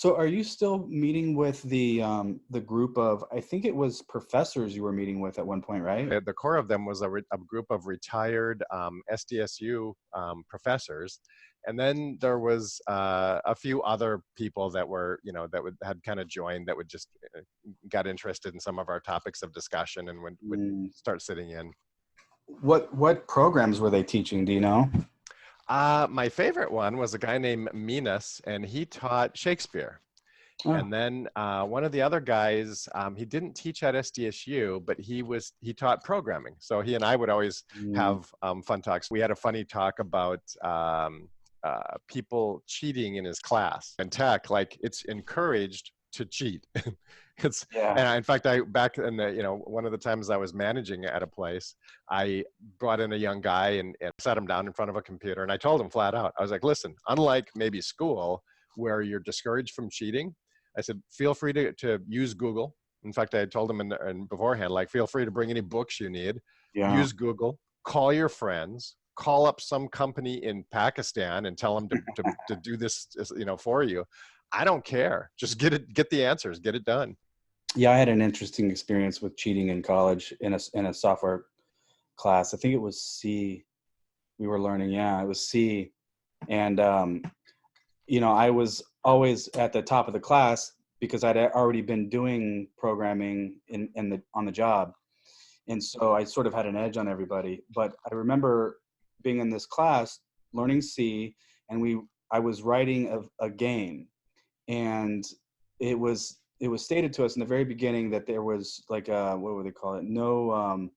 So are you still meeting with the group of, I think it was professors you were meeting with at one point, right? The core of them was a group of retired SDSU professors, and then there was a few other people that were, had kind of joined that would just got interested in some of our topics of discussion and would Mm. start sitting in. What programs were they teaching? Do you know? My favorite one was a guy named Minas, and he taught Shakespeare. Oh. And then one of the other guys, he didn't teach at SDSU, but he taught programming. So he and I would always Mm. have fun talks. We had a funny talk about people cheating in his class and tech. Like, it's encouraged to cheat. Yeah. And in fact, I back in the, one of the times I was managing at a place, I brought in a young guy and sat him down in front of a computer, and I told him flat out, I was like, listen, unlike maybe school where you're discouraged from cheating, I said, feel free to use Google. In fact, I had told him in beforehand, like, feel free to bring any books you need, Yeah. use Google, call your friends, call up some company in Pakistan and tell them to do this, for you. I don't care. Just get the answers, get it done. Yeah, I had an interesting experience with cheating in college in a software class. I think it was C. We were learning. Yeah, it was C. And I was always at the top of the class because I'd already been doing programming on the job. And so I sort of had an edge on everybody. But I remember being in this class learning C, and I was writing a game, and it was stated to us in the very beginning that there was like what would they call it? No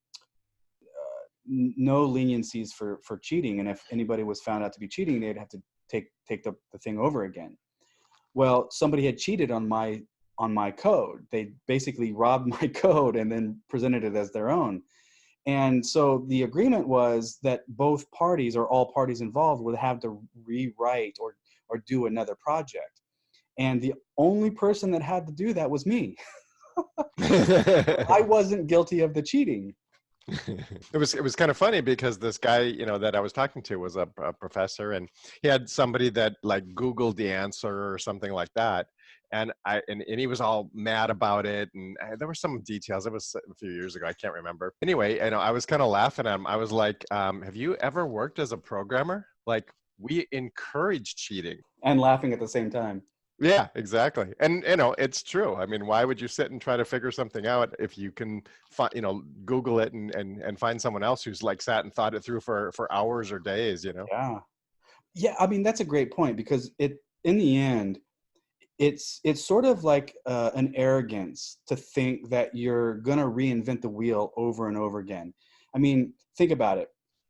leniencies for cheating, and if anybody was found out to be cheating, they'd have to take the thing over again. Well, somebody had cheated on my code. They basically robbed my code and then presented it as their own. And so the agreement was that both parties, or all parties involved, would have to rewrite or do another project. And the only person that had to do that was me. I wasn't guilty of the cheating. It was kind of funny because this guy, that I was talking to was a professor, and he had somebody that like Googled the answer or something like that. And he was all mad about it, and there were some details. It was a few years ago, I can't remember. Anyway, I was kind of laughing at him. I was like, have you ever worked as a programmer? Like, we encourage cheating. And laughing at the same time. Yeah, exactly. And it's true. I mean, why would you sit and try to figure something out if you can Google it and find someone else who's like sat and thought it through for hours or days. Yeah. Yeah, I mean, that's a great point, because in the end, it's sort of like an arrogance to think that you're going to reinvent the wheel over and over again. I mean, think about it.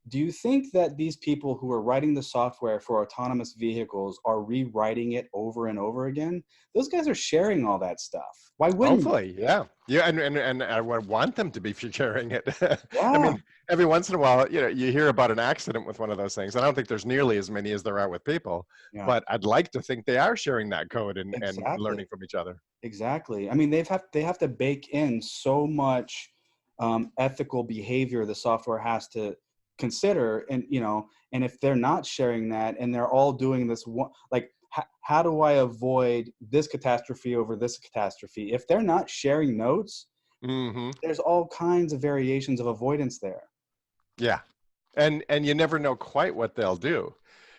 Do you think that these people who are writing the software for autonomous vehicles are rewriting it over and over again? Those guys are sharing all that stuff. Why wouldn't you? Hopefully, yeah. Yeah, and I would want them to be sharing it. I Yeah, mean, every once in a while, you hear about an accident with one of those things. I don't think there's nearly as many as there are with people, yeah, but I'd like to think they are sharing that code and exactly. learning from each other. Exactly. I mean, they have to bake in so much ethical behavior the software has to consider, and if they're not sharing that, and they're all doing this one, like, how do I avoid this catastrophe over this catastrophe? If they're not sharing notes, Hmm. there's all kinds of variations of avoidance there. Yeah. And you never know quite what they'll do.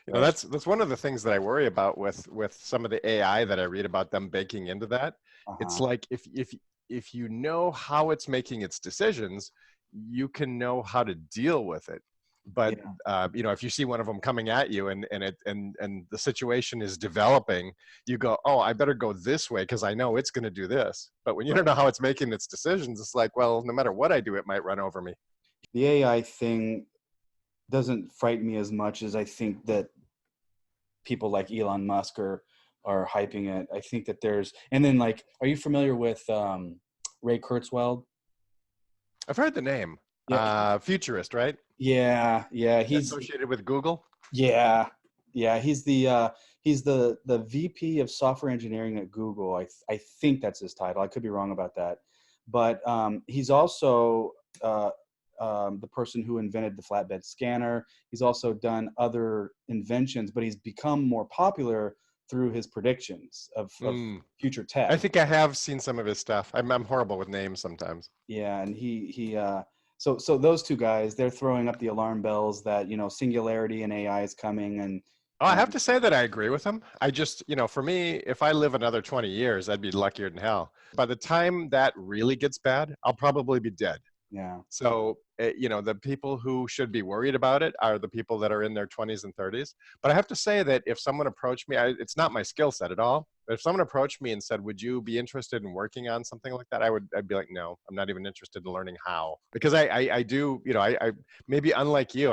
Right. That's one of the things that I worry about with some of the AI that I read about them baking into that. It's Uh-huh. like if you know how it's making its decisions, you can know how to deal with it. But Yeah. if you see one of them coming at you and the situation is developing, you go, oh, I better go this way because I know it's going to do this. But when you don't Right. know how it's making its decisions, it's like, well, no matter what I do, it might run over me. The AI thing doesn't frighten me as much as I think that people like Elon Musk are hyping it. I think that and then, like, are you familiar with Ray Kurzweil? I've heard the name. Yeah, Futurist, right? yeah, Associated with Google. yeah, yeah, he's the VP of software engineering at Google. I think that's his title. I could be wrong about that, but he's also the person who invented the flatbed scanner. He's also done other inventions, but he's become more popular through his predictions of Mm. future I tech. think I have seen some of his stuff. I'm horrible with names sometimes. Yeah, and so those two guys, they're throwing up the alarm bells that, Singularity and AI is coming, Oh, I have and to say that I agree with him. I just, for me, if I live another 20 years, I'd be luckier than hell. By the time that really gets bad, I'll probably be dead. yeah. So, the people who should be worried about it are the people that are in their 20s and 30s. But I have to say that if someone approached me, it's not my skill set at all. But if someone approached me and said, "Would you be interested in working on something like that?" I'd be like, "No, I'm not even interested in learning how." Because I do, I maybe unlike you,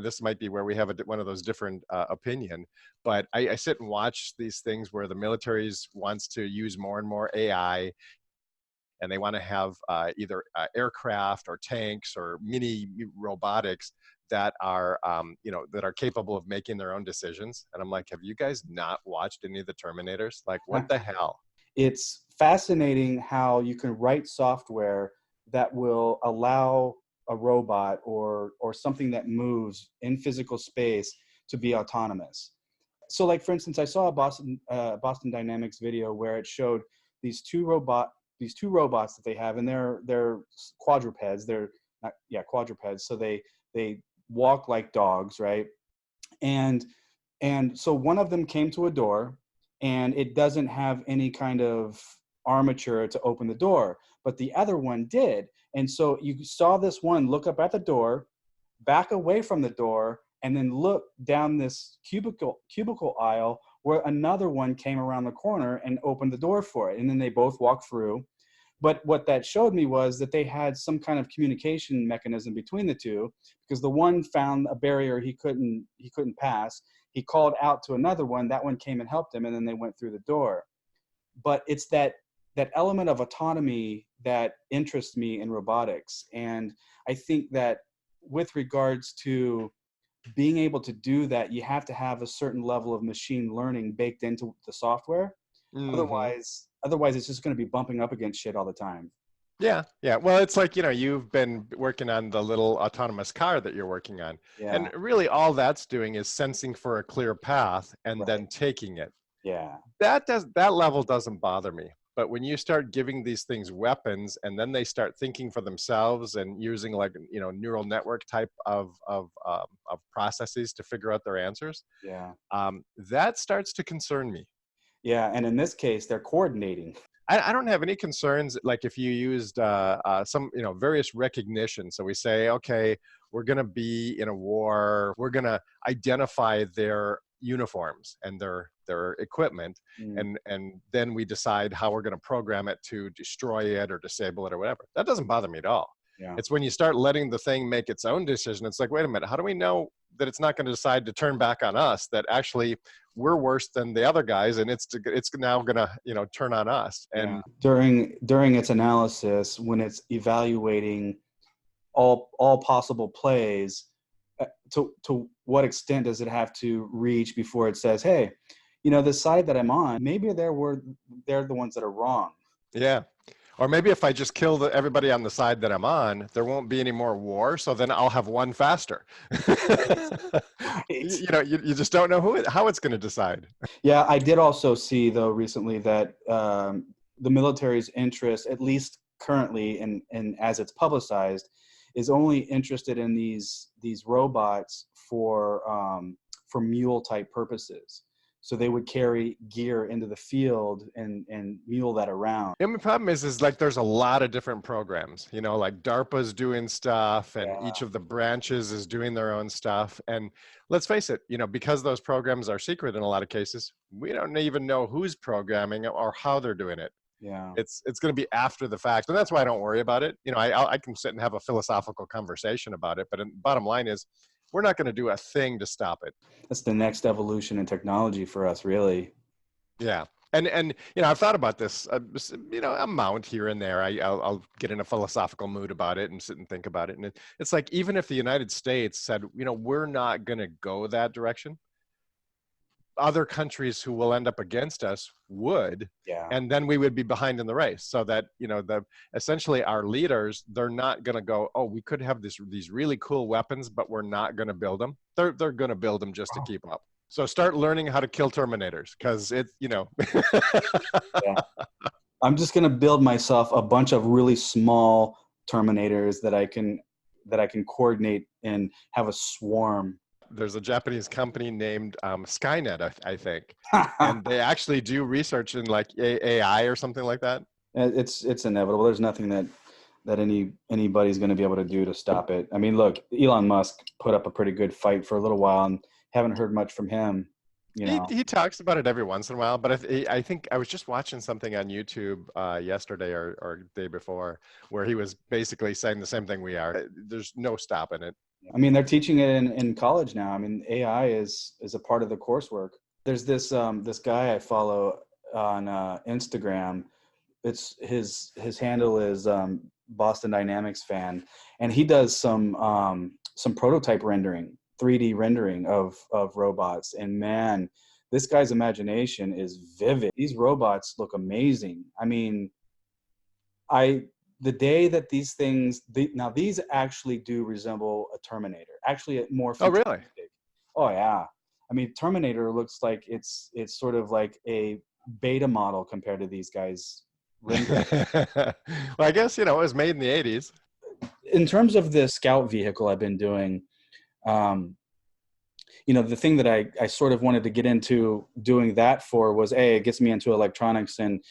this might be where we have one of those different opinion. But I sit and watch these things where the militaries wants to use more and more AI, and they want to have either aircraft or tanks or mini robotics that are that are capable of making their own decisions. And I'm like, have you guys not watched any of the Terminators? Like, what the hell? It's fascinating how you can write software that will allow a robot or something that moves in physical space to be autonomous. So, like for instance, I saw a Boston Dynamics video where it showed these two robots that they have, and they're quadrupeds. They're not, yeah, quadrupeds. So they walk like dogs, right? And so one of them came to a door, and it doesn't have any kind of armature to open the door, but the other one did. And so you saw this one look up at the door, back away from the door, and then look down this cubicle aisle where another one came around the corner and opened the door for it. And then they both walked through. But what that showed me was that they had some kind of communication mechanism between the two, because the one found a barrier he couldn't pass. He called out to another one. That one came and helped him, and then they went through the door. But it's that element of autonomy that interests me in robotics, and I think that with regards to being able to do that, you have to have a certain level of machine learning baked into the software. Hmm. Otherwise it's just going to be bumping up against shit all the time. Yeah, yeah. Well, it's like, you've been working on the little autonomous car that you're working on. And Yeah, really all that's doing is sensing for a clear path and right. then taking it. Yeah, That level doesn't bother me. But when you start giving these things weapons and then they start thinking for themselves and using, like, neural network type of processes to figure out their answers, yeah, that starts to concern me. yeah. And in this case, they're coordinating. I don't have any concerns. Like, if you used some, various recognition. So we say, okay, we're going to be in a war. We're going to identify their uniforms and their equipment, Mm, and then we decide how we're going to program it to destroy it or disable it or whatever. That doesn't bother me at all. yeah, It's when you start letting the thing make its own decision. It's like, wait a minute, how do we know that it's not going to decide to turn back on us? That actually we're worse than the other guys, and it's now going to turn on us. yeah. And During its analysis, when it's evaluating all possible plays, to what extent does it have to reach before it says, hey, the side that I'm on, maybe they're the ones that are wrong. yeah, or maybe if I just kill everybody on the side that I'm on, there won't be any more war. So then I'll have won faster. Right. Right. You just don't know how it's going to decide. Yeah, I did also see though recently that the military's interest, at least currently, and as it's publicized, is only interested in these robots for mule type purposes. So they would carry gear into the field and mule that around. And the problem is like there's a lot of different programs, like DARPA's doing stuff and Yeah, each of the branches is doing their own stuff. And let's face it, because those programs are secret in a lot of cases, we don't even know who's programming or how they're doing it. yeah. It's going to be after the fact. And that's why I don't worry about it. I can sit and have a philosophical conversation about it. But bottom line is, we're not going to do a thing to stop it. That's the next evolution in technology for us, really. Yeah. And I've thought about this, amount here and there. I'll get in a philosophical mood about it and sit and think about it. And it's like, even if the United States said, we're not going to go that direction, other countries who will end up against us would, Yeah. and then we would be behind in the race. So that, essentially our leaders, they're not going to go, oh, we could have these really cool weapons, but we're not going to build them. They're going to build them just to Oh, keep up. So start learning how to kill Terminators, because it, Yeah. I'm just gonna build myself a bunch of really small Terminators that I can coordinate and have a swarm. There's a Japanese company named Skynet, I think, and they actually do research in like AI or something like that. It's inevitable. There's nothing that anybody's going to be able to do to stop it. I mean, look, Elon Musk put up a pretty good fight for a little while, and haven't heard much from him. You know, He talks about it every once in a while, but I think I was just watching something on YouTube yesterday or day before, where he was basically saying the same thing we are. There's no stopping it. I mean, they're teaching it in college now. I mean, AI is a part of the coursework. There's this guy I follow on Instagram. It's his handle is Boston Dynamics fan, and he does some prototype rendering, 3D rendering of robots. And man, this guy's imagination is vivid. These robots look amazing. I mean, I the day that these things now these actually do resemble a Terminator. Actually, more Oh, really? futuristic. Oh yeah. I mean, Terminator looks like it's sort of like a beta model compared to these guys rendering. Well, I guess, it was made in the 80s. In terms of the scout vehicle I've been doing, um, the thing that I sort of wanted to get into doing that for was it gets me into electronics and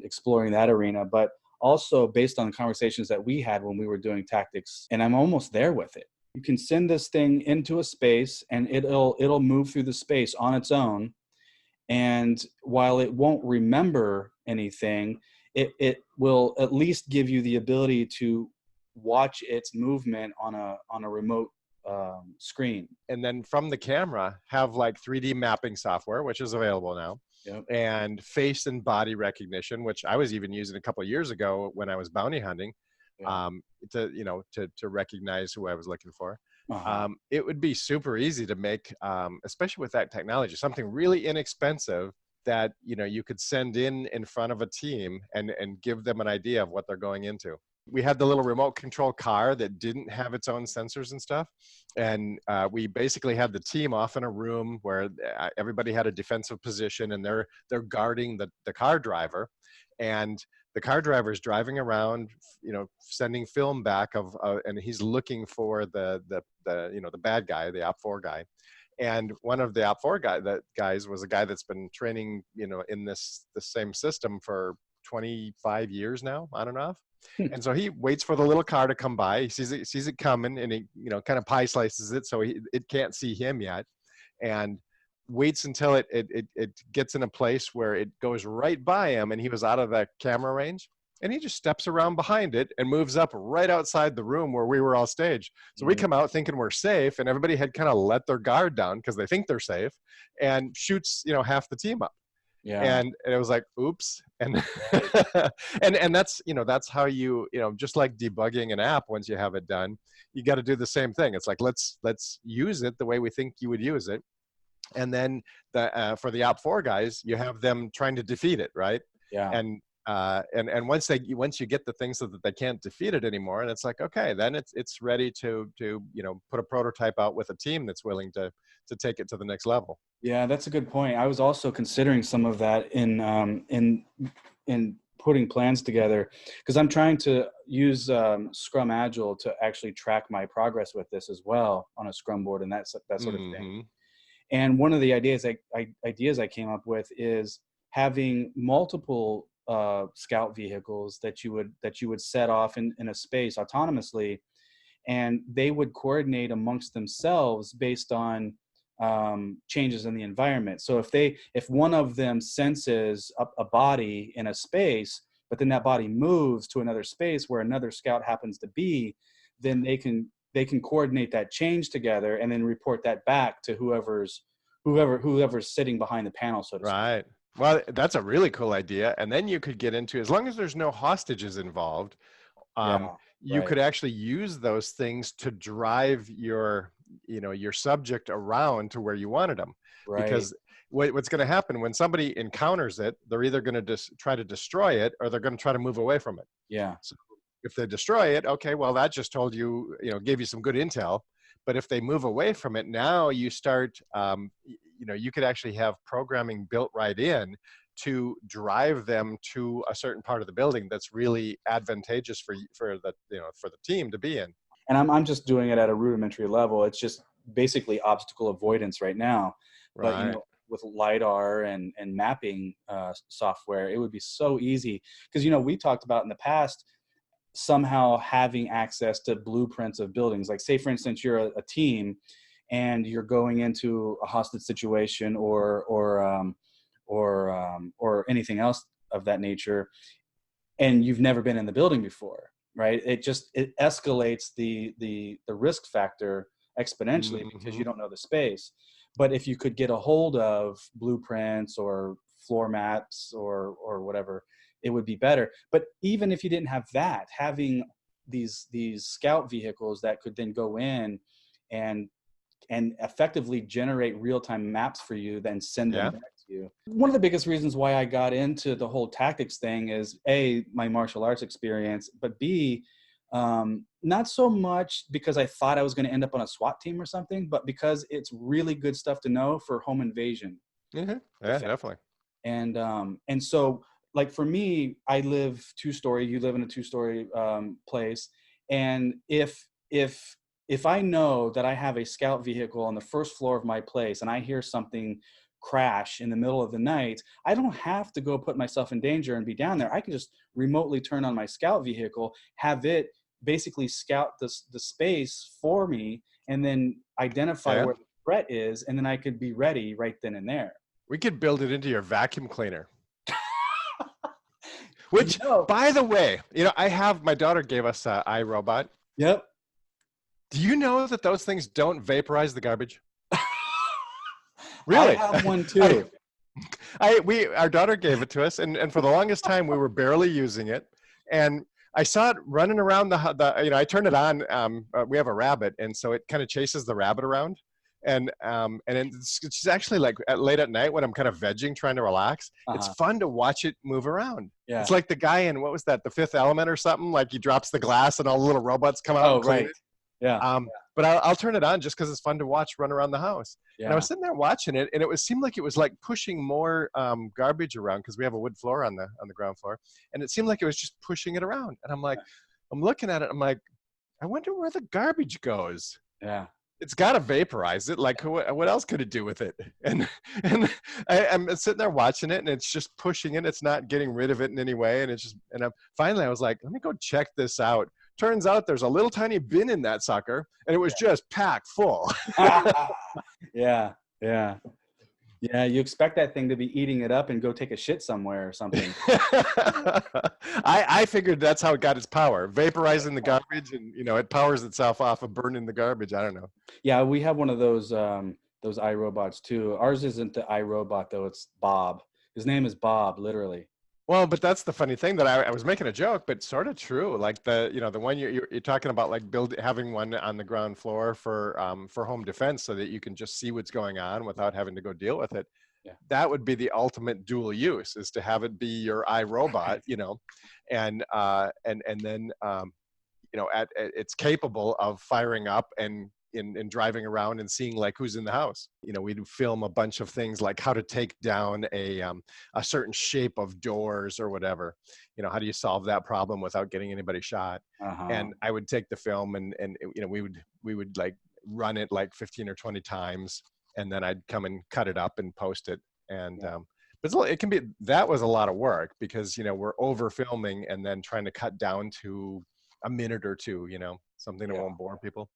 exploring that arena, but also based on conversations that we had when we were doing tactics, and I'm almost there with it. You can send this thing into a space and it'll move through the space on its own. And while it won't remember anything, it will at least give you the ability to watch its movement on a remote screen. And then from the camera, have like 3D mapping software, which is available now, Yep. and face and body recognition, which I was even using a couple of years ago when I was bounty hunting, Yeah. to recognize who I was looking for. Uh-huh. It would be super easy to make, especially with that technology, something really inexpensive that you could send in front of a team and give them an idea of what they're going into. We had the little remote control car that didn't have its own sensors and stuff, and we basically had the team off in a room where everybody had a defensive position, and they're guarding the car driver, and the car driver is driving around, sending film back and he's looking for the bad guy, the op4 guy. And one of the op4 guys was a guy that's been training, in this the same system for 25 years now, on and off. And so he waits for the little car to come by. He sees it coming, and he, kind of pie slices it so it can't see him yet, and waits until it gets in a place where it goes right by him, and he was out of the camera range. And he just steps around behind it and moves up right outside the room where we were all staged. So we come out thinking we're safe, and everybody had kind of let their guard down because they think they're safe, and shoots, half the team up. Yeah. And it was like, oops. And and that's how just like debugging an app, once you have it done, you got to do the same thing. It's like, let's use it the way we think you would use it. And then for the op4 guys, you have them trying to defeat it, right? Yeah. And once you get the things so that they can't defeat it anymore, and it's like, okay, then it's ready to put a prototype out with a team that's willing to take it to the next level. Yeah, that's a good point. I was also considering some of that in putting plans together, because I'm trying to use Scrum Agile to actually track my progress with this as well on a Scrum board and that sort of thing. And one of the ideas I came up with is having multiple scout vehicles that you would set off in a space autonomously, and they would coordinate amongst themselves based on changes in the environment. So if one of them senses a body in a space, but then that body moves to another space where another scout happens to be, then they can coordinate that change together and then report that back to whoever's sitting behind the panel, so to speak. Right. Well, that's a really cool idea. And then you could get into, as long as there's no hostages involved, Yeah, you right. could actually use those things to drive your subject around to where you wanted them. Right. Because what's going to happen when somebody encounters it, they're either going to try to destroy it, or they're going to try to move away from it. Yeah. So if they destroy it, okay, well, that just told gave you some good intel. But if they move away from it, now you start, you know, you could actually have programming built right in to drive them to a certain part of the building that's really advantageous for the, you know, for the team to be in. And I'm just doing it at a rudimentary level. It's just basically obstacle avoidance right now. But Right. with lidar and mapping software, it would be so easy, because we talked about in the past somehow having access to blueprints of buildings. Like, say for instance, you're a team and you're going into a hostage situation, or anything else of that nature, and you've never been in the building before, right? It escalates the risk factor exponentially because Hmm. you don't know the space. But if you could get a hold of blueprints or floor maps or whatever, it would be better. But even if you didn't have that, having these scout vehicles that could then go in and effectively generate real-time maps for you, then send them Yeah. back to you. One of the biggest reasons why I got into the whole tactics thing is A, my martial arts experience, but B, not so much because I thought I was going to end up on a SWAT team or something, but because it's really good stuff to know for home invasion Hmm. Yeah, defense. definitely. And so, like, for me, I live two-story, you live in a two-story place. And if I know that I have a scout vehicle on the first floor of my place and I hear something crash in the middle of the night, I don't have to go put myself in danger and be down there. I can just remotely turn on my scout vehicle, have it basically scout the space for me, and then identify Yeah. where the threat is, and then I could be ready right then and there. We could build it into your vacuum cleaner. You Which, know, by the way, you know, I have, my daughter gave us a iRobot. yep. Do you know that those things don't vaporize the garbage? I Really? have one I, too. our daughter gave it to us, and for the longest time we were barely using it, and I saw it running around the you know, I turned it on. We have a rabbit, and so it kind of chases the rabbit around, and it's actually like late at night when I'm kind of vegging, trying to relax. It's Uh-huh. fun to watch it move around. It's Yeah. like the guy in, what was that, The Fifth Element or something? Like he drops the glass and all the little robots come out Oh, and clean right. it. Yeah. But I'll turn it on just because it's fun to watch run around the house. And I was Yeah. sitting there watching it, and it was seemed like it was like pushing more garbage around because we have a wood floor on the ground floor, and it seemed like it was just pushing it around. And I'm like, I'm looking at it, I'm like, I wonder where the garbage goes. Yeah. It's got to vaporize it. Like, what else could it do with it? And I'm sitting there watching it, and it's just pushing it. It's not getting rid of it in any way, and it's just. And finally, I was like, let me go check this out. Turns out there's a little tiny bin in that sucker, and it was just packed full. Yeah. Yeah. Yeah. You expect that thing to be eating it up and go take a shit somewhere or something. I figured that's how it got its power, vaporizing the garbage, and you know, it powers itself off of burning the garbage. I don't know. Yeah, we have one of those iRobots too. Ours isn't the iRobot though, it's Bob. His name is Bob, literally. Well, but that's the funny thing that I was making a joke, but sort of true. Like the, you know, the one you're talking about, like having one on the ground floor for home defense so that you can just see what's going on without having to go deal with it. Yeah. That would be the ultimate dual use, is to have it be your iRobot, Right. you know, and then you know, it's capable of firing up and driving around and seeing like who's in the house. You know, we'd film a bunch of things like how to take down a certain shape of doors or whatever. You know, how do you solve that problem without getting anybody shot? Uh-huh. And I would take the film and you know, we would like run it like 15 or 20 times, and then I'd come and cut it up and post it. And Yeah. but it can be, that was a lot of work because, you know, we're over filming and then trying to cut down to a minute or two, you know, something that Yeah. won't bore people.